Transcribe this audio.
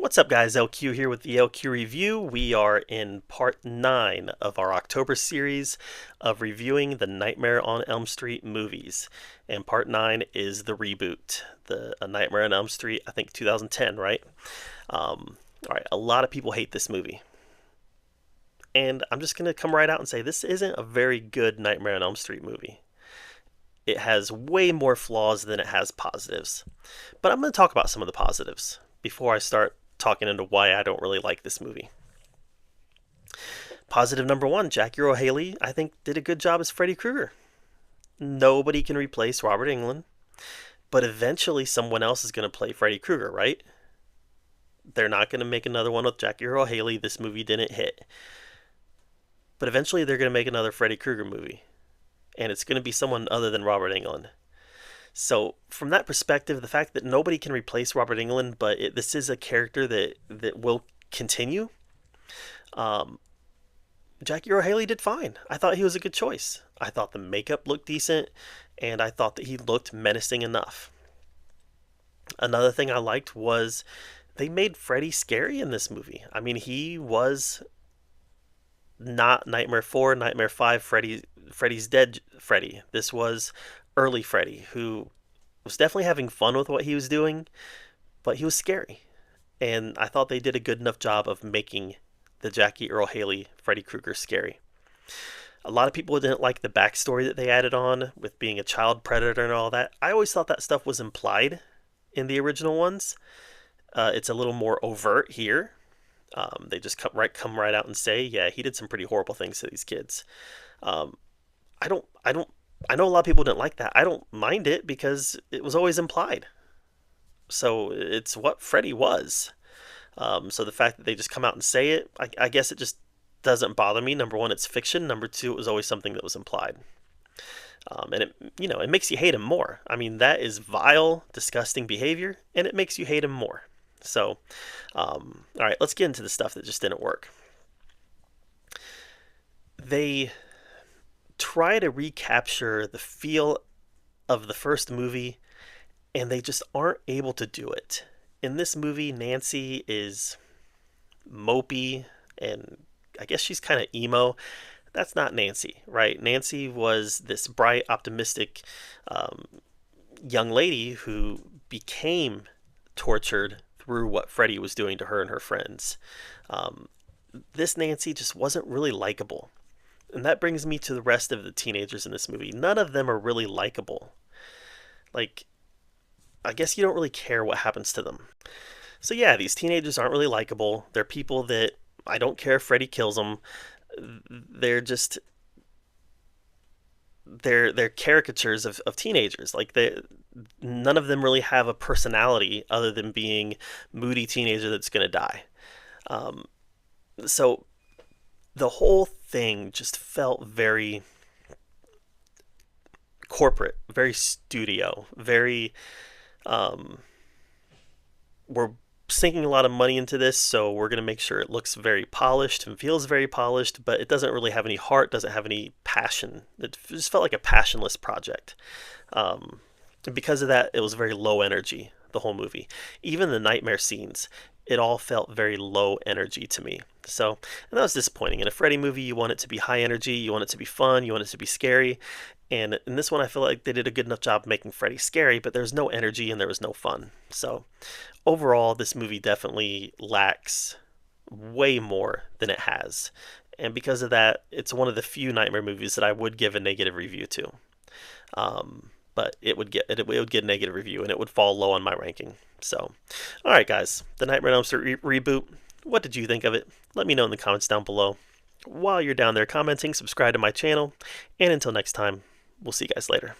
What's up, guys? LQ here with the LQ Review. We are in part 9 of our October series of reviewing the Nightmare on Elm Street movies. And part 9 is the reboot, the A Nightmare on Elm Street, I think 2010, right? Alright, a lot of people hate this movie. And I'm just going to come right out and say this isn't a very good Nightmare on Elm Street movie. It has way more flaws than it has positives. But I'm going to talk about some of the positives before I start talking into why I don't really like this movie. Positive number one, Jackie Earle Haley, I think, did a good job as Freddy Krueger. Nobody can replace Robert Englund, but eventually someone else is going to play Freddy Krueger, right? They're not going to make another one with Jackie Earle Haley. This movie didn't hit. But eventually they're going to make another Freddy Krueger movie. And it's going to be someone other than Robert Englund. So from that perspective, the fact that nobody can replace Robert Englund, but this is a character that will continue. Jackie Earle Haley did fine. I thought he was a good choice. I thought the makeup looked decent, and I thought that he looked menacing enough. Another thing I liked was they made Freddy scary in this movie. I mean, he was not Nightmare 4, Nightmare 5, Freddy's Dead Freddy. This was early Freddy, who was definitely having fun with what he was doing, but he was scary. And I thought they did a good enough job of making the Jackie Earle Haley Freddy Krueger scary. A lot of people didn't like the backstory that they added on with being a child predator and all that. I always thought that stuff was implied in the original ones. It's a little more overt here. They just come right out and say, yeah, he did some pretty horrible things to these kids. I know a lot of people didn't like that. I don't mind it because it was always implied. So it's what Freddy was. So the fact that they just come out and say it, I guess it just doesn't bother me. Number one, it's fiction. Number two, it was always something that was implied. And it makes you hate him more. I mean, that is vile, disgusting behavior, and it makes you hate him more. So, all right, let's get into the stuff that just didn't work. They try to recapture the feel of the first movie, and they just aren't able to do it. In this movie, Nancy is mopey, and I guess she's kind of emo. That's not Nancy, right? Nancy was this bright, optimistic young lady who became tortured through what Freddy was doing to her and her friends. This Nancy just wasn't really likable. And that brings me to the rest of the teenagers in this movie. None of them are really likable. Like, I guess you don't really care what happens to them. So yeah, these teenagers aren't really likable. They're people that I don't care if Freddy kills them. They're just they're caricatures of teenagers. Like none of them really have a personality other than being moody teenager that's gonna die. So the whole thing just felt very corporate, very studio, very we're sinking a lot of money into this, so we're going to make sure it looks very polished and feels very polished, but it doesn't really have any heart, doesn't have any passion. It just felt like a passionless project. And because of that, it was very low energy, the whole movie. Even the nightmare scenes, it all felt very low energy to me. So, and that was disappointing. In a Freddy movie, you want it to be high energy, you want it to be fun, you want it to be scary. And in this one, I feel like they did a good enough job making Freddy scary, but there's no energy and there was no fun. So, overall, this movie definitely lacks way more than it has. And because of that, it's one of the few Nightmare movies that I would give a negative review to. But it would get a negative review, and it would fall low on my ranking. So, all right, guys, the Nightmare on Elm Street reboot. What did you think of it? Let me know in the comments down below. While you're down there commenting, subscribe to my channel, and until next time, we'll see you guys later.